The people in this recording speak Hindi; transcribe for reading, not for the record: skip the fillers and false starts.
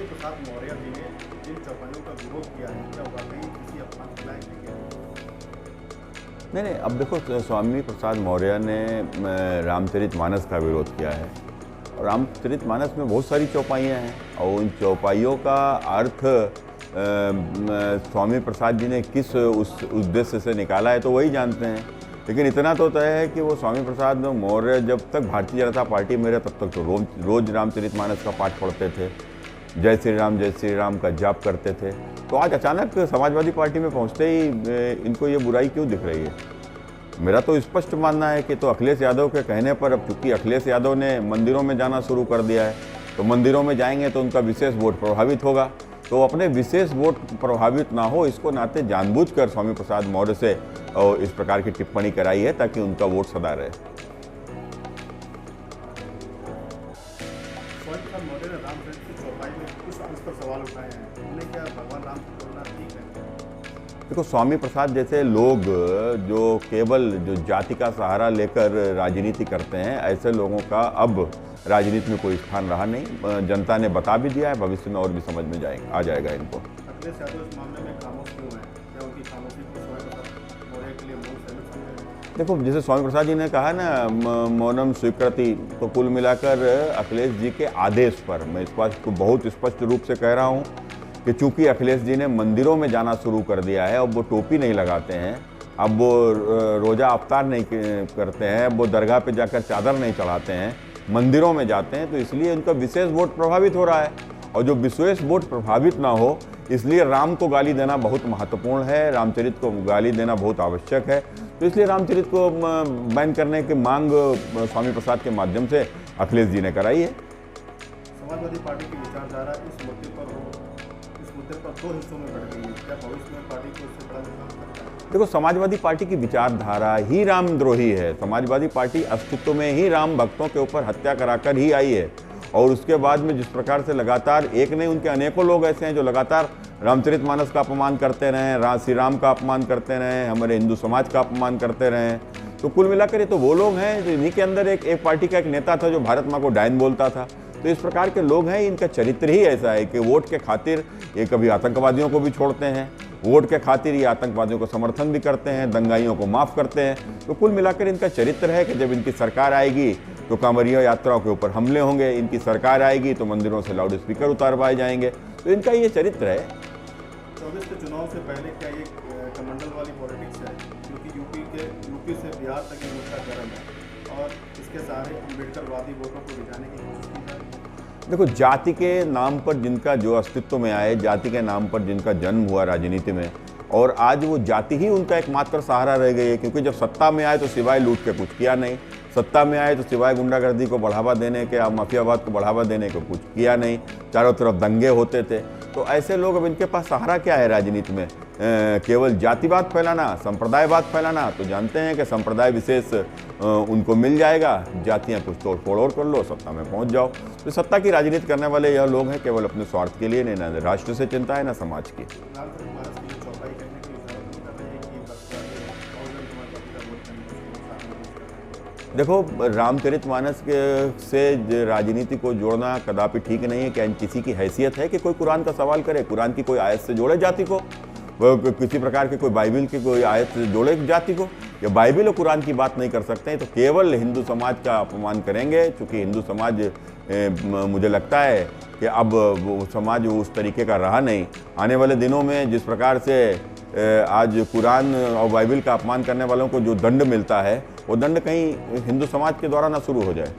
स्वामी प्रसाद मौर्य जी ने जिन चौपाइयों का विरोध किया है, क्या वाकई किसी अपमान के लायक है क्या? नहीं नहीं, अब देखो, स्वामी प्रसाद मौर्य ने रामचरितमानस का विरोध किया है और रामचरितमानस में बहुत सारी चौपाइयाँ हैं और उन चौपाइयों का अर्थ स्वामी प्रसाद जी ने किस उस उद्देश्य से निकाला है तो वही जानते हैं। लेकिन इतना तो तय है कि वो स्वामी प्रसाद मौर्य जब तक भारतीय जनता पार्टी में रहे तब तक तो रोज रामचरितमानस का पाठ पढ़ते थे, जय श्री राम का जाप करते थे। तो आज अचानक समाजवादी पार्टी में पहुंचते ही इनको ये बुराई क्यों दिख रही है? मेरा तो स्पष्ट मानना है कि तो अखिलेश यादव के कहने पर, अब चूंकि अखिलेश यादव ने मंदिरों में जाना शुरू कर दिया है तो मंदिरों में जाएंगे तो उनका विशेष वोट प्रभावित होगा। तो अपने विशेष वोट प्रभावित ना हो इसको नाते जानबूझकर स्वामी प्रसाद मौर्य से और इस प्रकार की टिप्पणी कराई है ताकि उनका वोट सदा रहे। स्वामी प्रसाद मौर्य ने रामचरित की चौपाई में कुछ उस पर सवाल उठाए हैं, उन्हें क्या भगवान राम की तुलना ठीक है? देखो, स्वामी प्रसाद जैसे लोग जो केवल जो जाति का सहारा लेकर राजनीति करते हैं, ऐसे लोगों का अब राजनीति में कोई स्थान रहा नहीं। जनता ने बता भी दिया है, भविष्य में और भी समझ में आ जाएगा इनको। अखिलेश यादव इस मामले में खामोश क्यों है? क्या उनकी खामोशी को स्वामी प्रसाद मौर्य के लिए मूल सहमत समझे? देखो, जैसे स्वामी प्रसाद जी ने कहा ना, मौनम स्वीकृति, तो कुल मिलाकर अखिलेश जी के आदेश पर मैं इस बात को बहुत स्पष्ट रूप से कह रहा हूँ कि चूंकि अखिलेश जी ने मंदिरों में जाना शुरू कर दिया है, अब वो टोपी नहीं लगाते हैं, अब वो रोज़ा अफ्तार नहीं करते हैं, अब वो दरगाह पे जाकर चादर नहीं चढ़ाते हैं, मंदिरों में जाते हैं, तो इसलिए उनका विशेष वोट प्रभावित हो रहा है। और जो विशेष वोट प्रभावित ना हो इसलिए राम को गाली देना बहुत महत्वपूर्ण है, रामचरित को गाली देना बहुत आवश्यक है। तो इसलिए रामचरित को बैन करने की मांग स्वामी प्रसाद के माध्यम से अखिलेश जी ने कराई है। समाजवादी पार्टी की विचारधारा इस मुद्दे पर दो हिस्सों में बढ़ गई है, क्या भविष्य में पार्टी को इससे बड़ा नुकसान सकता है? देखो, समाजवादी पार्टी की विचारधारा ही रामद्रोही है। समाजवादी पार्टी अस्तित्व में ही राम भक्तों के ऊपर हत्या कराकर ही आई है और उसके बाद में जिस प्रकार से लगातार, एक नहीं उनके अनेकों लोग ऐसे हैं जो लगातार रामचरितमानस का अपमान करते रहे, श्री राम का अपमान करते रहे, हमारे हिंदू समाज का अपमान करते रहे। तो कुल मिलाकर ये तो वो लोग हैं जो इन्हीं के अंदर एक पार्टी का एक नेता था जो भारत माँ को डायन बोलता था। तो इस प्रकार के लोग हैं, इनका चरित्र ही ऐसा है कि वोट के खातिर ये कभी आतंकवादियों को भी छोड़ते हैं, वोट के खातिर ये आतंकवादियों को समर्थन भी करते हैं, दंगाइयों को माफ़ करते हैं। तो कुल मिलाकर इनका चरित्र है कि जब इनकी सरकार आएगी तो कांवरिया यात्राओं के ऊपर हमले होंगे, इनकी सरकार आएगी तो मंदिरों से लाउड स्पीकर उतारवाए जाएंगे। तो इनका ये चरित्र है। 24 के चुनाव से पहले क्या ये कमंडल वाली पॉलिटिक्स है, क्योंकि यूपी से बिहार तक ये मुद्दा गर्म है और इसके सारे अम्बेडकरवादी वोटों को रिझाने की कोशिश की जा रही है? देखो, जाति के नाम पर जिनका जो अस्तित्व में आए, जाति के नाम पर जिनका जन्म हुआ राजनीति में, और आज वो जाति ही उनका एकमात्र सहारा रह गई है। क्योंकि जब सत्ता में आए तो सिवाय लूट के कुछ किया नहीं, सत्ता में आए तो सिवाय गुंडागर्दी को बढ़ावा देने के, माफियावाद को बढ़ावा देने को कुछ किया नहीं, चारों तरफ दंगे होते थे। तो ऐसे लोग, अब इनके पास सहारा क्या है राजनीति में? केवल जातिवाद फैलाना, संप्रदायवाद फैलाना। तो जानते हैं कि संप्रदाय विशेष उनको मिल जाएगा, जातियां कुछ तोड़ फोड़ और कर लो, सत्ता में पहुंच जाओ। तो सत्ता की राजनीति करने वाले यह लोग हैं, केवल अपने स्वार्थ के लिए, ना राष्ट्र से चिंता है ना समाज की। देखो, रामचरितमानस से राजनीति को जोड़ना कदापि ठीक नहीं है। क्या किसी की हैसियत है कि कोई कुरान का सवाल करे? कुरान की कोई आयत से जोड़े जाति को? किसी प्रकार के कोई बाइबिल की कोई आयत से जोड़े जाति को? या बाइबिल और कुरान की बात नहीं कर सकते हैं तो केवल हिंदू समाज का अपमान करेंगे। चूँकि हिंदू समाज, मुझे लगता है कि अब वो समाज उस तरीके का रहा नहीं। आने वाले दिनों में जिस प्रकार से आज कुरान और बाइबिल का अपमान करने वालों को जो दंड मिलता है, वो दंड कहीं हिंदू समाज के द्वारा ना शुरू हो जाए।